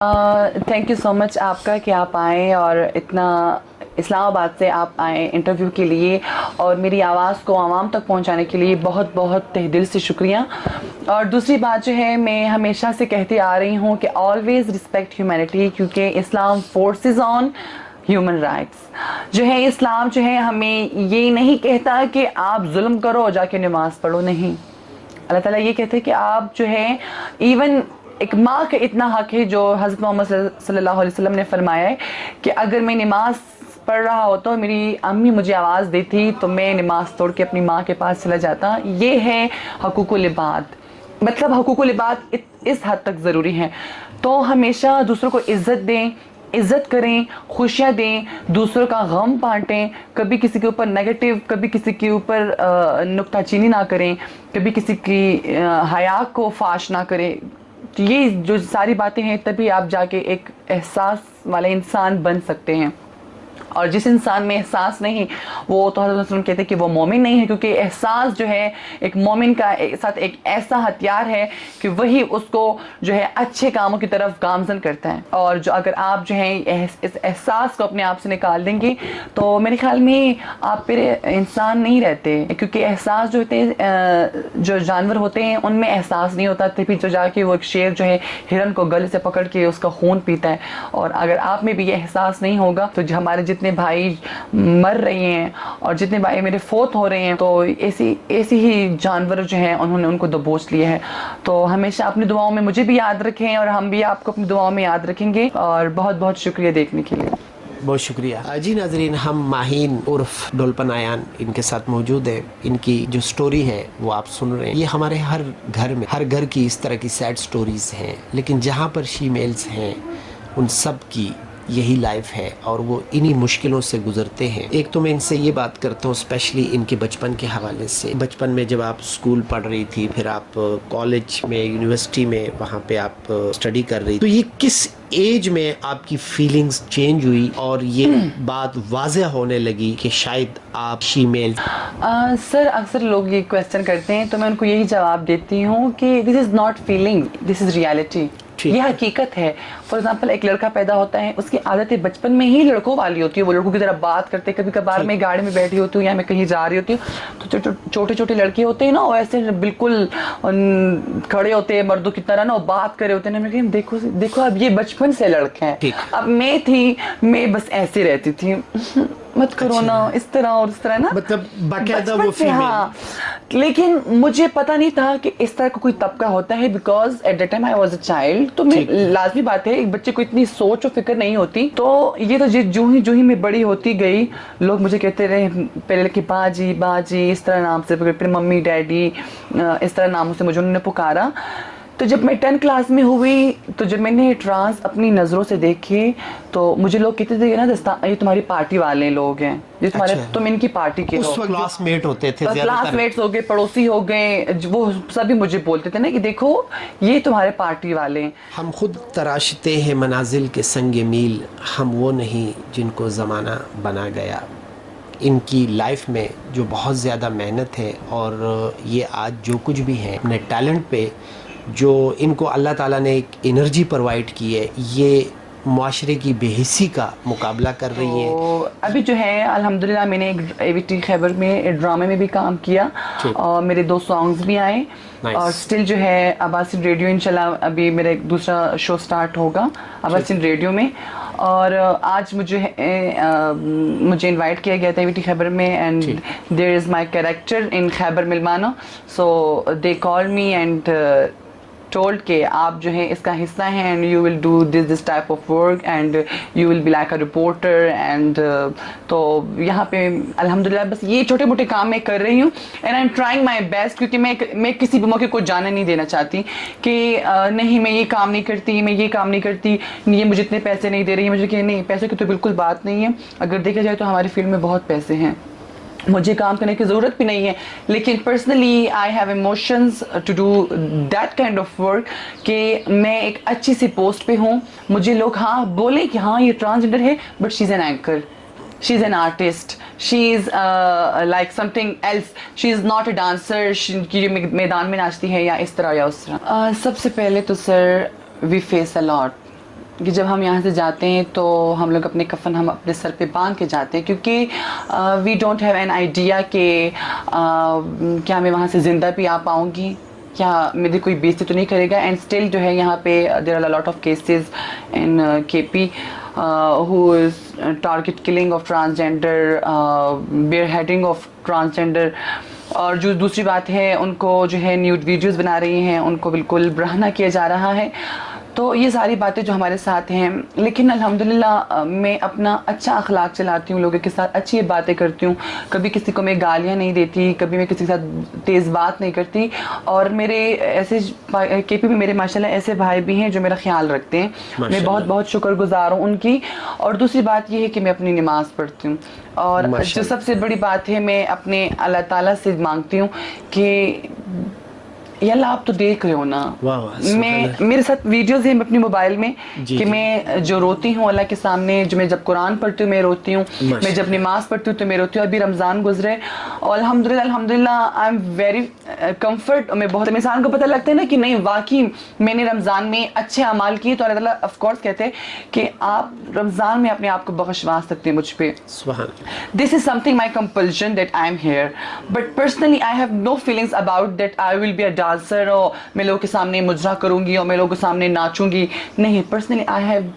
Thank you so مچ آپ کا کہ آپ آئیں اور اتنا اسلام آباد سے آپ آئیں انٹرویو کے لیے اور میری آواز کو عوام تک پہنچانے کے لیے بہت بہت تہ دل سے شکریہ. اور دوسری بات جو ہے میں ہمیشہ سے کہتی آ رہی ہوں کہ آلویز رسپیکٹ ہیومینٹی، کیونکہ اسلام فورسز آن ہیومن رائٹس. جو ہے اسلام جو ہے ہمیں یہ نہیں کہتا کہ آپ ظلم کرو اور جا کے نماز پڑھو، نہیں. اللہ تعالیٰ یہ کہتے ہیں کہ آپ جو ہے ایون ایک ماں کا اتنا حق ہے جو حضرت محمد صلی اللہ علیہ وسلم نے فرمایا ہے کہ اگر میں نماز پڑھ رہا ہوتا میری امی مجھے آواز دیتی تو میں نماز توڑ کے اپنی ماں کے پاس چلا جاتا. یہ ہے حقوق العباد. مطلب حقوق العباد اس حد تک ضروری ہیں. تو ہمیشہ دوسروں کو عزت دیں، عزت کریں، خوشیاں دیں، دوسروں کا غم بانٹیں. کبھی کسی کے اوپر نیگیٹو، کبھی کسی کے اوپر نکتہ چینی نہ کریں، کبھی کسی کی حیا کو فاش نہ کریں. یہ جو ساری باتیں ہیں تبھی آپ جا کے ایک احساس والے انسان بن سکتے ہیں. اور جس انسان میں احساس نہیں وہ تو حضرت وسلم کہتے ہیں کہ وہ مومن نہیں ہے، کیونکہ احساس جو ہے ایک مومن کا ساتھ ایک ایسا ہتھیار ہے کہ وہی اس کو جو ہے اچھے کاموں کی طرف گامزن کرتا ہے. اور جو اگر آپ جو ہے اس احساس کو اپنے آپ سے نکال دیں گے تو میرے خیال میں آپ پھر انسان نہیں رہتے، کیونکہ احساس جو ہوتے ہیں جو جانور ہوتے ہیں ان میں احساس نہیں ہوتا، پھر جو جا کے وہ ایک شیر جو ہے ہرن کو گلے سے پکڑ کے اس کا خون پیتا ہے. اور اگر آپ میں بھی یہ احساس نہیں ہوگا تو جو ہمارے جتنے بھائی مر رہے ہیں اور جتنے بھائی میرے فوت ہو رہے ہیں تو ایسی ہی جانور جو ہیں انہوں نے ان کو دبوچ لیا ہے. تو ہمیشہ اپنی دعاؤں میں مجھے بھی یاد رکھیں اور ہم بھی آپ کو اپنی دعاؤں میں یاد رکھیں گے. اور بہت بہت شکریہ دیکھنے کے لیے. بہت شکریہ. جی ناظرین، ہم ماہین عرف ڈولپن آیان ان کے ساتھ موجود ہیں. ان کی جو سٹوری ہے وہ آپ سن رہے ہیں. یہ ہمارے ہر گھر کی اس طرح کی سیڈ سٹوریز ہیں، لیکن جہاں پر شیمیلز ہیں ان سب کی یہی لائف ہے اور وہ انہی مشکلوں سے گزرتے ہیں. ایک تو میں ان سے یہ بات کرتا ہوں اسپیشلی ان کے بچپن کے حوالے سے. بچپن میں جب آپ اسکول پڑھ رہی تھی، پھر آپ کالج میں، یونیورسٹی میں وہاں پہ آپ اسٹڈی کر رہی، تو یہ کس ایج میں آپ کی فیلنگز چینج ہوئی اور یہ بات واضح ہونے لگی کہ شاید آپ شیمیل؟ سر اکثر لوگ یہ کویسچن کرتے ہیں تو میں ان کو یہی جواب دیتی ہوں کہ this is not feeling, this is reality. یہ حقیقت ہے. فار ایگزامپل ایک لڑکا پیدا ہوتا ہے، اس کی عادتیں بچپن میں ہی لڑکوں والی ہوتی ہے. وہ لڑکوں کی طرح بات کرتے. کبھی کبھار میں گاڑی میں بیٹھی ہوتی ہوں یا میں کہیں جا رہی ہوتی ہوں تو چھوٹے چھوٹے لڑکے ہوتے ہیں نا، وہ ایسے بالکل کھڑے ہوتے ہیں مردوں کی طرح نا، وہ بات کرے ہوتے ہیں نا. میں دیکھو اب یہ بچپن سے لڑکے ہیں. اب میں بس ایسے رہتی تھی، مت کرو نا اس طرح اور اس طرح نا، مطلب باقاعدہ وہ ہاں. لیکن مجھے پتا نہیں تھا کہ اس طرح کا کوئی طبقہ ہوتا ہے، because at that time I was a child. تو میں لازمی بات ہے ایک بچے کو اتنی سوچ و فکر نہیں ہوتی. تو یہ تو جو ہی میں بڑی ہوتی گئی لوگ مجھے کہتے رہے پہلے کہ باجی باجی اس طرح نام سے، پھر ممی ڈیڈی اس طرح ناموں سے مجھے انہوں نے پکارا. تو جب میں 10 کلاس میں ہوئی تو جب میں نے ٹرانس اپنی نظروں سے دیکھے تو مجھے لوگ کہتے تھے نا یہ تمہاری پارٹی والے لوگ ہیں، یہ تم ان کی پارٹی کے ہو. کلاس میٹ ہوتے تھے، کلاس میٹس ہو گئے، پڑوسی ہو گئے، وہ سبھی مجھے بولتے تھے نا کہ دیکھو یہ تمہارے پارٹی والے ہیں. ہم خود تراشتے ہیں منازل کے سنگ میل، ہم وہ نہیں جن کو زمانہ بنا گیا. ان کی لائف میں جو بہت زیادہ محنت ہے اور یہ آج جو کچھ بھی ہے اپنے ٹیلنٹ پہ جو ان کو اللہ تعالیٰ نے ایک انرجی پرووائڈ کی ہے، یہ معاشرے کی بے حسی کا مقابلہ کر رہی ہیں. ابھی جو ہے الحمدللہ میں نے AVT خیبر میں ڈرامے میں بھی کام کیا اور میرے 2 سانگز بھی آئے. اور سٹل جو ہے عباسین ریڈیو انشاءاللہ ابھی میرا ایک دوسرا شو سٹارٹ ہوگا عباسین ریڈیو میں. اور آج مجھے انوائٹ کیا گیا تھا AVT خیبر میں، and there is my character in Khyber ملمانہ. So they call me and told کہ آپ جو ہے اس کا حصہ ہیں and you will do this type of work and you will be like a reporter. And تو یہاں پہ الحمدللہ بس یہ چھوٹے موٹے کام میں کر رہی ہوں and I am trying my best, کیونکہ میں کسی بھی موقع کو جانے نہیں دینا چاہتی کہ نہیں میں یہ کام نہیں کرتی، میں یہ کام نہیں کرتی، یہ مجھے اتنے پیسے نہیں دے رہی. مجھے کہ نہیں، پیسے کی تو بالکل بات نہیں ہے. اگر دیکھا جائے تو ہماری فیلڈ میں بہت پیسے ہیں، مجھے کام کرنے کی ضرورت بھی نہیں ہے. لیکن personally I have emotions to do that kind of work کہ میں ایک اچھی سی پوسٹ پہ ہوں. مجھے لوگ ہاں بولیں کہ ہاں یہ ٹرانسجنڈر ہے but she is an anchor, she is an artist, she is like something else, she is not a dancer کی جو میدان میں ناچتی ہے یا اس طرح یا اس طرح. سب سے پہلے تو سر وی فیس اے لاٹ کہ جب ہم یہاں سے جاتے ہیں تو ہم لوگ اپنے کفن ہم اپنے سر پہ باندھ کے جاتے ہیں، کیونکہ we don't have an idea کہ کیا میں وہاں سے زندہ بھی آ پاؤں گی، کیا میری کوئی بےزتی تو نہیں کرے گا. اینڈ اسٹل جو ہے یہاں پہ there are lot of cases in K P who is target killing of transgender, spearheading of transgender. اور جو دوسری بات ہے ان کو جو ہے نیوڈ ویڈیوز بنا رہی ہیں، ان کو بالکل برہنہ کیا جا رہا ہے. تو یہ ساری باتیں جو ہمارے ساتھ ہیں، لیکن الحمدللہ میں اپنا اچھا اخلاق چلاتی ہوں، لوگوں کے ساتھ اچھی باتیں کرتی ہوں، کبھی کسی کو میں گالیاں نہیں دیتی، کبھی میں کسی کے ساتھ تیز بات نہیں کرتی. اور میرے ایسے کے پی میں میرے ماشاءاللہ ایسے بھائی بھی ہیں جو میرا خیال رکھتے ہیں، میں بہت بہت شکر گزار ہوں ان کی. اور دوسری بات یہ ہے کہ میں اپنی نماز پڑھتی ہوں، اور جو سب سے بڑی بات ہے میں اپنے اللہ تعالیٰ سے مانگتی ہوں کہ یا اللہ آپ تو دیکھ رہے ہو نا، میں میرے ساتھ ویڈیوز ہیں اپنی موبائل میں کہ میں جو روتی ہوں اللہ کے سامنے، جو میں جب قرآن پڑھتی ہوں میں روتی ہوں، میں جب نماز پڑھتی ہوں تو میں روتی ہوں. ابھی رمضان گزرے اور الحمدللہ آئی ایم ویری کمفرٹ. میں بہت انسان کو پتہ لگتا ہے نا کہ نہیں واقعی میں نے رمضان میں اچھے اعمال کیے، تو اللہ تعالیٰ آف کورس کہتے ہیں کہ آپ رمضان میں اپنے آپ کو بخشوا سکتے ہیں مجھ پہ. This is something my compulsion that I am here, but personally I have no feelings about that I will be a dancer اور میں لوگوں کے سامنے مجرا کروں گی اور میں لوگوں کے سامنے ناچوں گی. نہیں، personally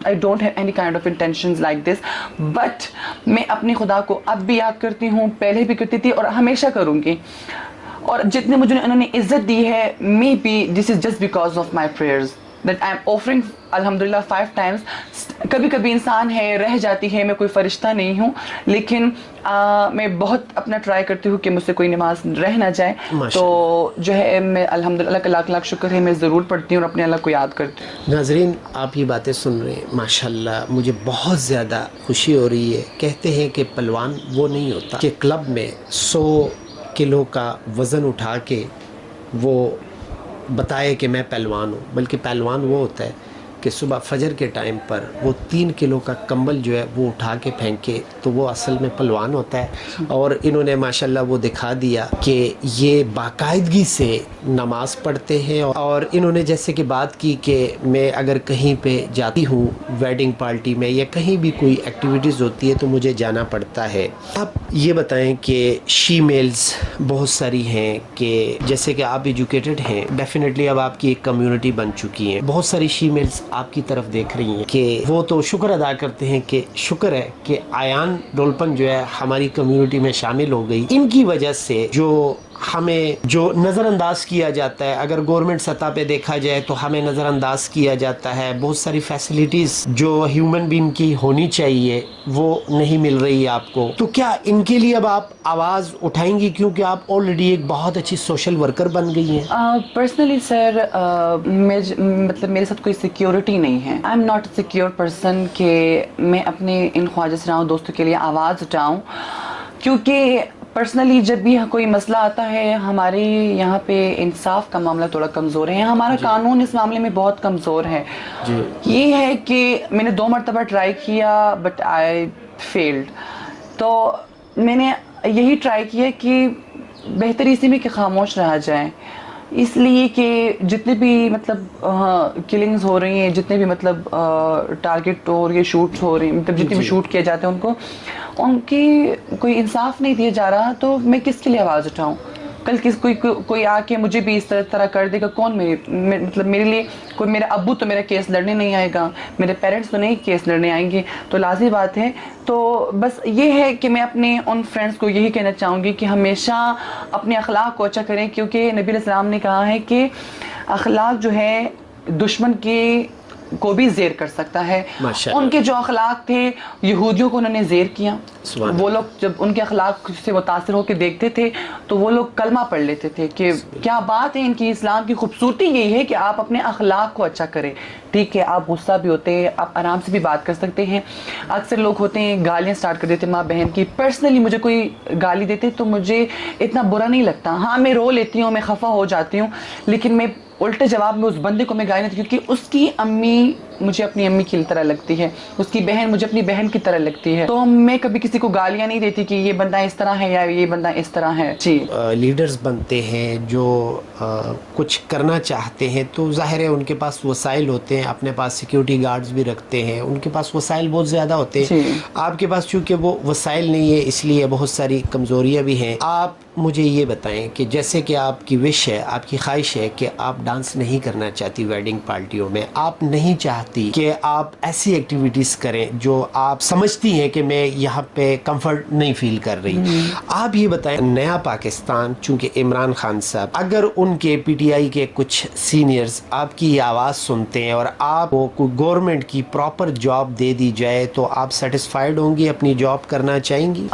I don't have any kind of intentions like this, but میں اپنے خدا کو اب بھی یاد کرتی ہوں، پہلے بھی کرتی تھی اور ہمیشہ کروں گی. اور جتنے مجھے انہوں نے عزت دی ہے، may be this is just because of my prayers that I am offering الحمدللہ 5 times. کبھی کبھی انسان ہے رہ جاتی ہے، میں کوئی فرشتہ نہیں ہوں، لیکن میں بہت اپنا ٹرائی کرتی ہوں کہ مجھ سے کوئی نماز رہ نہ جائے. تو جو ہے میں الحمدللہ اللہ کا لاکھ لاکھ شکر ہے، میں ضرور پڑھتی ہوں اور اپنے اللہ کو یاد کرتی ہوں. ناظرین آپ یہ باتیں سن رہے ہیں، ماشاءاللہ مجھے بہت زیادہ خوشی ہو رہی ہے. کہتے ہیں کہ پہلوان وہ نہیں ہوتا کہ کلب میں 100 کلو کا وزن اٹھا کے وہ بتائے کہ میں پہلوان ہوں، بلکہ پہلوان وہ ہوتا ہے کہ صبح فجر کے ٹائم پر وہ 3 کلو کا کمبل جو ہے وہ اٹھا کے پھینکے، تو وہ اصل میں پہلوان ہوتا ہے. اور انہوں نے ماشاءاللہ وہ دکھا دیا کہ یہ باقاعدگی سے نماز پڑھتے ہیں. اور انہوں نے جیسے کہ بات کی کہ میں اگر کہیں پہ جاتی ہوں ویڈنگ پارٹی میں یا کہیں بھی کوئی ایکٹیویٹیز ہوتی ہے تو مجھے جانا پڑتا ہے. آپ یہ بتائیں کہ شی میلز بہت ساری ہیں، کہ جیسے کہ آپ ایجوکیٹڈ ہیں، ڈیفینیٹلی اب آپ کی ایک کمیونٹی بن چکی ہے، بہت ساری شی میلز آپ کی طرف دیکھ رہی ہیں کہ وہ تو شکر ادا کرتے ہیں کہ شکر ہے کہ آیان ڈولپن جو ہے ہماری کمیونٹی میں شامل ہو گئی. ان کی وجہ سے جو ہمیں جو نظر انداز کیا جاتا ہے، اگر گورنمنٹ سطح پہ دیکھا جائے تو ہمیں نظر انداز کیا جاتا ہے. بہت ساری فیسلٹیز جو ہیومن بینگ کی ہونی چاہیے وہ نہیں مل رہی ہے آپ کو. تو کیا ان کے لیے اب آپ آواز اٹھائیں گی، کیونکہ آپ آلریڈی ایک بہت اچھی سوشل ورکر بن گئی ہیں؟ پرسنلی سر مطلب میرے ساتھ کوئی سیکیورٹی نہیں ہے. I am not a secure person کہ میں اپنے ان خواجہ سراؤں دوستوں کے لیے آواز اٹھاؤں، کیونکہ پرسنلی جب بھی کوئی مسئلہ آتا ہے ہمارے یہاں پہ انصاف کا معاملہ تھوڑا کمزور ہے، ہمارا قانون اس معاملے میں بہت کمزور ہے. یہ ہے کہ میں نے 2 مرتبہ ٹرائی کیا بٹ آئی فیلڈ. تو میں نے یہی ٹرائی کیا کہ بہتر اسی میں کہ خاموش رہا جائے، اس لیے کہ جتنے بھی مطلب کلنگز ہو رہی ہیں، جتنے بھی مطلب ٹارگٹ ہو رہی ہے، شوٹس ہو رہی ہیں، مطلب جتنے بھی شوٹ کیے جاتے ہیں ان کی کوئی انصاف نہیں دیا جا رہا. تو میں کس کے لیے آواز اٹھاؤں؟ کل کوئی آ کے مجھے بھی اس طرح کر دے گا، کون مطلب میرے لیے کوئی، میرا ابو تو میرا کیس لڑنے نہیں آئے گا، میرے پیرنٹس تو نہیں کیس لڑنے آئیں گے. تو لازمی بات ہے. تو بس یہ ہے کہ میں اپنے ان فرینڈس کو یہی کہنا چاہوں گی کہ ہمیشہ اپنے اخلاق کو اچھا کریں، کیونکہ نبی علیہ السلام نے کہا ہے کہ اخلاق جو ہے دشمن کو بھی زیر کر سکتا ہے. ان کے جو اخلاق تھے یہودیوں کو انہوں نے زیر کیا. وہ لوگ جب ان کے اخلاق سے متاثر ہو کے دیکھتے تھے تو وہ لوگ کلمہ پڑھ لیتے تھے کہ کیا بات ہے ان کی. اسلام کی خوبصورتی یہی ہے کہ آپ اپنے اخلاق کو اچھا کریں. ٹھیک ہے آپ غصہ بھی ہوتے ہیں، آپ آرام سے بھی بات کر سکتے ہیں. اکثر لوگ ہوتے ہیں گالیاں سٹارٹ کر دیتے ماں بہن کی. پرسنلی مجھے کوئی گالی دیتے تو مجھے اتنا برا نہیں لگتا. ہاں میں رو لیتی ہوں، میں خفا ہو جاتی ہوں، لیکن میں الٹے جواب میں اس بندے کو میں گالی نہیں دیتی، کیونکہ اس کی امی مجھے اپنی امی کی طرح لگتی ہے, اس کی بہن مجھے اپنی بہن کی طرح لگتی ہے. تو میں کبھی کسی کو گالیاں نہیں دیتی کہ یہ بندہ اس طرح ہے یا یہ بندہ اس طرح ہے. جی لیڈرز بنتے ہیں جو کچھ کرنا چاہتے ہیں تو ظاہر ہے ان کے پاس وسائل ہوتے ہیں, اپنے پاس سیکیورٹی گارڈز بھی رکھتے ہیں, ان کے پاس وسائل بہت زیادہ ہوتے ہیں. آپ کے پاس چونکہ وہ وسائل نہیں ہے اس لیے بہت ساری کمزوریاں بھی ہیں. آپ مجھے یہ بتائیں کہ جیسے کہ آپ کی وش ہے, آپ کی خواہش ہے کہ آپ ڈانس نہیں کرنا چاہتی ویڈنگ پارٹیوں میں, آپ نہیں چاہتی کہ آپ ایسی ایکٹیویٹیز کریں جو آپ سمجھتی ہیں کہ میں یہاں پہ کمفرٹ نہیں فیل کر رہی. آپ یہ بتائیں, نیا پاکستان چونکہ عمران خان صاحب, اگر ان کے پی ٹی آئی کے کچھ سینئرز آپ کی آواز سنتے ہیں اور آپ کو کوئی گورنمنٹ کی پراپر جاب دے دی جائے تو آپ سیٹسفائیڈ ہوں گی, اپنی جاب کرنا چاہیں گی؟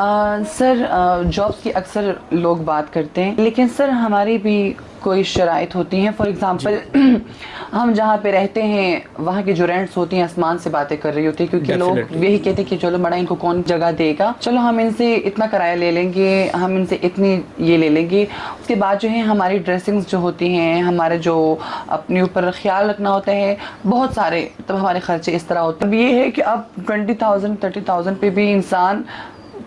سر جابس کی اکثر لوگ بات کرتے ہیں, لیکن سر ہماری بھی کوئی شرائط ہوتی ہیں. فار ایگزامپل ہم جہاں پہ رہتے ہیں وہاں کی جو رینٹس ہوتی ہیں آسمان سے باتیں کر رہی ہوتی ہے, کیونکہ لوگ یہی کہتے ہیں کہ چلو بڑا ان کو کون جگہ دے گا, چلو ہم ان سے اتنا کرایہ لے لیں گے, ہم ان سے اتنی یہ لے لیں گے. اس کے بعد جو ہے ہماری ڈریسنگز جو ہوتی ہیں, ہمارے جو اپنے اوپر خیال رکھنا ہوتا ہے, بہت سارے تب ہمارے خرچے اس طرح ہوتے ہیں. اب یہ ہے کہ اب 20,000 30,000 پہ بھی انسان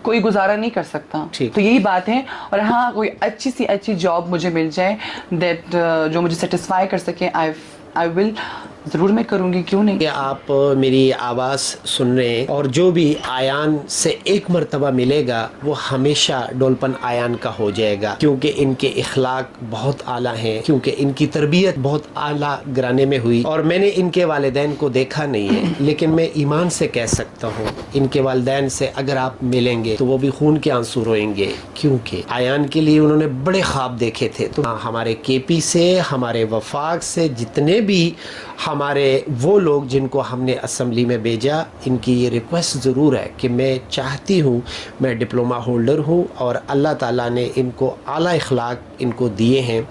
کوئی گزارا نہیں کر سکتا. تو یہی بات ہے. اور ہاں کوئی اچھی سی اچھی جاب مجھے مل جائے دیٹ جو مجھے سیٹسفائی کر سکے, آئی ول, ضرور میں کروں گی, کیوں نہیں. کہ آپ میری آواز سن رہے ہیں اور جو بھی آیان سے ایک مرتبہ ملے گا وہ ہمیشہ ڈولپن آیان کا ہو جائے گا, کیونکہ ان کے اخلاق بہت اعلیٰ ہیں, کیونکہ ان کی تربیت بہت اعلیٰ گرانے میں ہوئی. اور میں نے ان کے والدین کو دیکھا نہیں ہے, لیکن میں ایمان سے کہہ سکتا ہوں ان کے والدین سے اگر آپ ملیں گے تو وہ بھی خون کے آنسو روئیں گے, کیونکہ آیان کے لیے انہوں نے بڑے خواب دیکھے تھے. تو ہمارے کے پی سے, ہمارے وفاق سے, جتنے بھی ہمارے وہ لوگ جن کو ہم نے اسمبلی میں بھیجا, ان کی یہ ریکویسٹ ضرور ہے کہ میں چاہتی ہوں, میں ڈپلومہ ہولڈر ہوں اور اللہ تعالیٰ نے ان کو اعلیٰ اخلاق ان کو دیے ہیں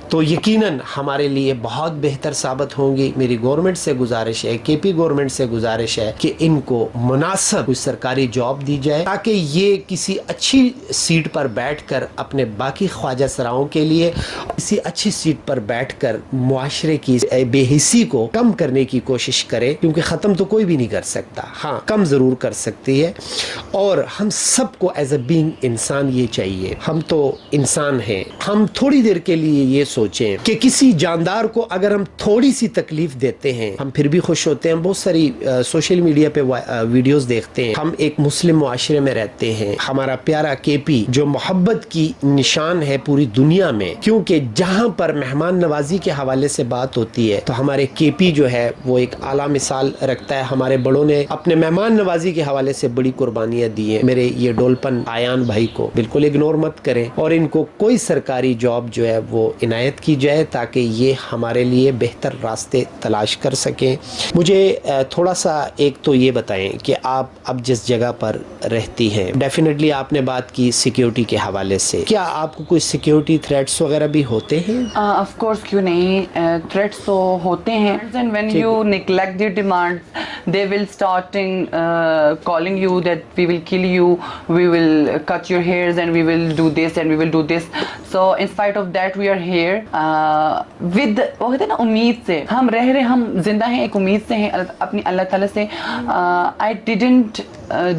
تو یقیناً ہمارے لیے بہت بہتر ثابت ہوں گی. میری گورنمنٹ سے گزارش ہے, کے پی گورنمنٹ سے گزارش ہے کہ ان کو مناسب کوئی سرکاری جاب دی جائے تاکہ یہ کسی اچھی سیٹ پر بیٹھ کر اپنے باقی خواجہ سراؤں کے لیے کسی اچھی سیٹ پر بیٹھ کر معاشرے کی بے حسی کو کم کرنے کی کوشش کرے, کیونکہ ختم تو کوئی بھی نہیں کر سکتا, ہاں کم ضرور کر سکتی ہے. اور ہم سب کو ایز اے بینگ انسان یہ چاہیے, ہم تو انسان ہیں, ہم تھوڑی دیر کے لیے یہ سوچیں کہ کسی جاندار کو اگر ہم تھوڑی سی تکلیف دیتے ہیں ہم پھر بھی خوش ہوتے ہیں. بہت ساری سوشل میڈیا پہ ویڈیوز دیکھتے ہیں. ہم ایک مسلم معاشرے میں رہتے ہیں, ہمارا پیارا کے پی جو محبت کی نشان ہے پوری دنیا میں, کیونکہ جہاں پر مہمان نوازی کے حوالے سے بات ہوتی ہے تو ہمارے کے پی جو ہے وہ ایک اعلیٰ مثال رکھتا ہے. ہمارے بڑوں نے اپنے مہمان نوازی کے حوالے سے بڑی قربانیاں دی ہیں. میرے یہ ڈولپن آیان بھائی کو بالکل اگنور مت کریں اور ان کو کوئی سرکاری جاب جو ہے وہ عنایت کی جائے تاکہ یہ ہمارے لیے بہتر راستے تلاش کر سکیں. مجھے تھوڑا سا ایک تو یہ بتائیں کہ آپ اب جس جگہ پر رہتی ہیں, ڈیفینیٹلی آپ نے بات کی سیکیورٹی کے حوالے سے, کیا آپ کو کوئی سیکیورٹی تھریٹس وغیرہ بھی ہوتے ہیں؟ آف کورس, کیوں نہیں, تھریٹس تو ہوتے ہیں. And when you neglect the demand they will starting calling you that we will kill you, we will cut your hairs and we will do this and we will do this. So in spite of that we are here with وہ کہتے ہیں نا امید سے ہم رہ رہے, ہم زندہ ہیں ایک امید سے ہیں اپنی اللہ تعالیٰ سے. I didn't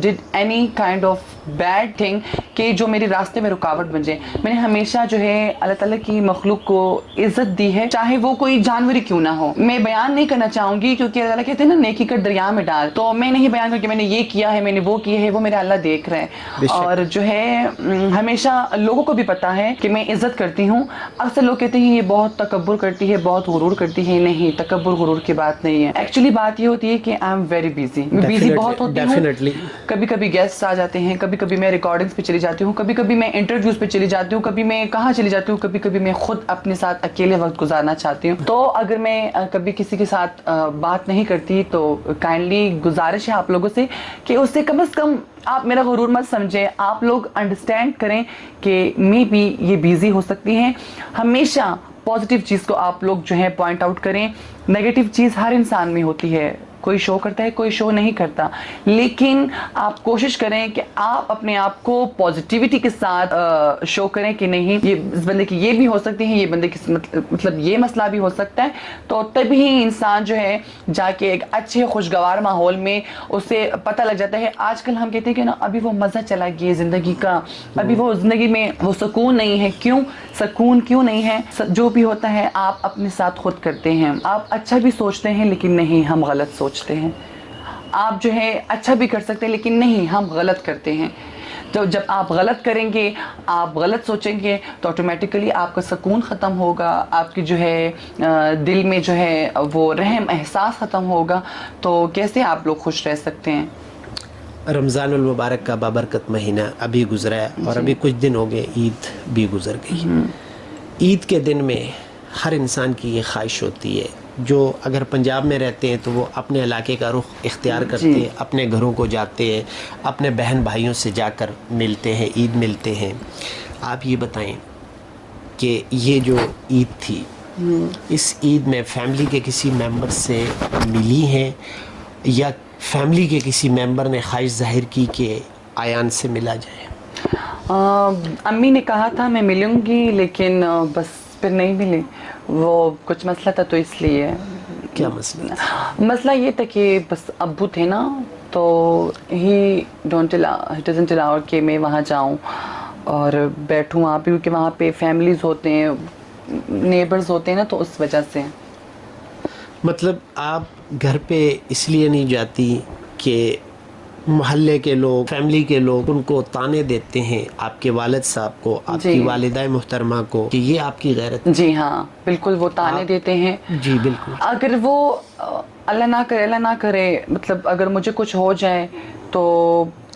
did any kind of bad thing کہ جو میرے راستے میں رکاوٹ بن جائے. میں نے ہمیشہ جو ہے اللہ تعالیٰ کی مخلوق کو عزت دی ہے, چاہے وہ کوئی جانور ہی کیوں نہ ہو. میں بیان نہیں کرنا چاہوں گی کیونکہ اللہ تعالیٰ کہتے ہیں نا نیکی کر دریا میں ڈال, تو میں نہیں بیان کروں کہ میں نے یہ کیا ہے, میں نے وہ کیا ہے, وہ میرا اللہ دیکھ رہا ہے. اور جو ہے ہمیشہ لوگوں کو بھی پتا ہے کہ میں عزت کرتی ہوں. اکثر لوگ کہتے ہیں یہ بہت تکبر کرتی ہے, بہت غرور کرتی ہے. نہیں, تکبر غرور کی بات نہیں ہے. ایکچولی بات یہ ہوتی ہے کہ آئی ایم ویری بیزی, میں بیزی بہت ہوتی ہوں. کبھی کبھی گیسٹ آ جاتے ہیں, کبھی کبھی میں ریکارڈنگز پہ چلی جاتی ہوں, کبھی کبھی میں انٹرویوز پہ چلی جاتی ہوں, کبھی میں کہاں چلی جاتی ہوں, کبھی کبھی میں خود اپنے ساتھ اکیلے وقت گزارنا چاہتی ہوں. تو اگر میں کبھی کسی کے ساتھ بات نہیں کرتی تو کائنڈلی گزارش ہے آپ لوگوں سے کہ اس سے کم از کم آپ میرا غرور مت سمجھیں, آپ لوگ انڈرسٹینڈ کریں کہ میں بھی یہ بیزی ہو سکتی ہیں. ہمیشہ پازیٹیو چیز کو آپ لوگ جو ہے پوائنٹ آؤٹ کریں. نیگیٹو چیز ہر انسان میں ہوتی ہے, کوئی شو کرتا ہے کوئی شو نہیں کرتا, لیکن آپ کوشش کریں کہ آپ اپنے آپ کو پازیٹیوٹی کے ساتھ شو کریں کہ نہیں, یہ اس بندے کی یہ بھی ہو سکتی ہے, یہ بندے کی مطلب یہ مسئلہ بھی ہو سکتا ہے. تو تبھی انسان جو ہے جا کے ایک اچھے خوشگوار ماحول میں اسے پتہ لگ جاتا ہے. آج کل ہم کہتے ہیں کہ نا ابھی وہ مزہ چلا گیا زندگی کا, ابھی وہ زندگی میں وہ سکون نہیں ہے. کیوں سکون کیوں نہیں ہے؟ جو بھی ہوتا ہے آپ اپنے ساتھ خود کرتے ہیں. آپ اچھا بھی سوچتے ہیں لیکن نہیں, ہم غلط سوچتے ہیں. آپ جو ہے اچھا بھی کر سکتے ہیں لیکن نہیں, ہم غلط کرتے ہیں. تو جب آپ غلط کریں گے, آپ غلط سوچیں گے تو آٹومیٹیکلی آپ کا سکون ختم ہوگا, آپ کی جو ہے دل میں جو ہے وہ رحم احساس ختم ہوگا. تو کیسے آپ لوگ خوش رہ سکتے ہیں؟ رمضان المبارک کا بابرکت مہینہ ابھی گزرا ہے اور ابھی کچھ دن ہو گئے عید بھی گزر گئی. عید کے دن میں ہر انسان کی یہ خواہش ہوتی ہے, جو اگر پنجاب میں رہتے ہیں تو وہ اپنے علاقے کا رخ اختیار کرتے ہیں, اپنے گھروں کو جاتے ہیں, اپنے بہن بھائیوں سے جا کر ملتے ہیں, عید ملتے ہیں. آپ یہ بتائیں کہ یہ جو عید تھی, اس عید میں فیملی کے کسی ممبر سے ملی ہیں یا فیملی کے کسی ممبر نے خواہش ظاہر کی کہ آیان سے ملا جائے؟ امی نے کہا تھا میں ملوں گی, لیکن بس پھر نہیں ملی. وہ کچھ مسئلہ تھا تو اس لیے. کیا مسئلہ تھا؟ مسئلہ یہ تھا کہ بس ابو تھے نا, تو ہی ڈزنٹ الاؤ کہ میں وہاں جاؤں اور بیٹھوں وہاں پہ, کیونکہ وہاں پہ فیملیز ہوتے ہیں, نیبرز ہوتے ہیں نا, تو اس وجہ سے. مطلب آپ گھر پہ اس لیے نہیں جاتی کہ محلے کے لوگ, فیملی کے لوگ ان کو تانے دیتے ہیں, آپ کے والد صاحب کو, آپ کی والدہ محترمہ کو, کہ یہ آپ کی غیرت؟ جی ہاں بالکل, وہ تانے دیتے ہیں. جی بالکل. اگر وہ اللہ نہ کرے مطلب اگر مجھے کچھ ہو جائے تو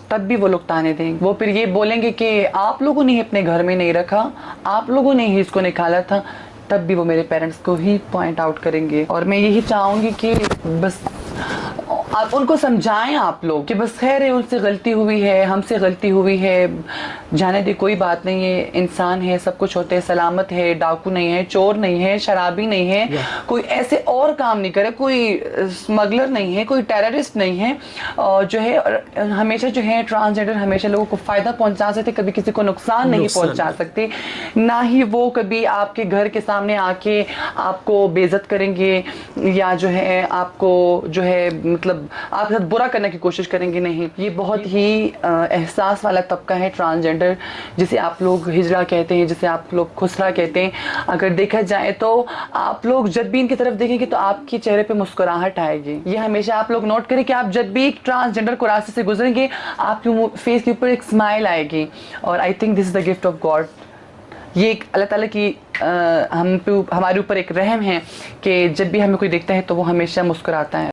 تب بھی وہ لوگ تانے دیں گے. وہ پھر یہ بولیں گے کہ آپ لوگوں نے اپنے گھر میں نہیں رکھا, آپ لوگوں نے ہی اس کو نکالا تھا. تب بھی وہ میرے پیرنٹس کو ہی پوائنٹ آؤٹ کریں گے. اور میں یہی چاہوں گی کہ بس آپ ان کو سمجھائیں آپ لوگ کہ بس خیر ہے, ان سے غلطی ہوئی ہے, ہم سے غلطی ہوئی ہے, جانے دے کوئی بات نہیں ہے, انسان ہے, سب کچھ ہوتے ہے, سلامت ہے, ڈاکو نہیں ہے, چور نہیں ہے, شرابی نہیں ہے, کوئی ایسے اور کام نہیں کرے, کوئی اسمگلر نہیں ہے, کوئی ٹیررسٹ نہیں ہے. اور جو ہے ہمیشہ جو ہے ٹرانسجینڈر ہمیشہ لوگوں کو فائدہ پہنچا سکتے, کبھی کسی کو نقصان نہیں پہنچا سکتے. نہ ہی وہ کبھی آپ کے گھر کے سامنے آ کے آپ کو بے عزت کریں گے یا جو ہے آپ کو جو ہے مطلب آپ کے ساتھ برا کرنے کی کوشش کریں گے. نہیں, یہ بہت ہی احساس والا طبقہ ہے ٹرانسجینڈر, جسے آپ لوگ ہجرا کہتے ہیں, جسے آپ لوگ خسرا کہتے ہیں. اگر دیکھا جائے تو آپ لوگ جب بھی ان کی طرف دیکھیں گے تو آپ کے چہرے پہ مسکراہٹ آئے گی. یہ ہمیشہ آپ لوگ نوٹ کریں کہ آپ جب بھی ایک ٹرانسجینڈر کو راستے سے گزریں گے آپ کے فیس کے اوپر ایک اسمائل آئے گی. اور I think this is the gift of God. یہ ایک اللہ تعالیٰ کی ہمارے اوپر ایک رحم ہے کہ جب بھی ہمیں کوئی دیکھتا ہے تو وہ ہمیشہ مسکراتا ہے.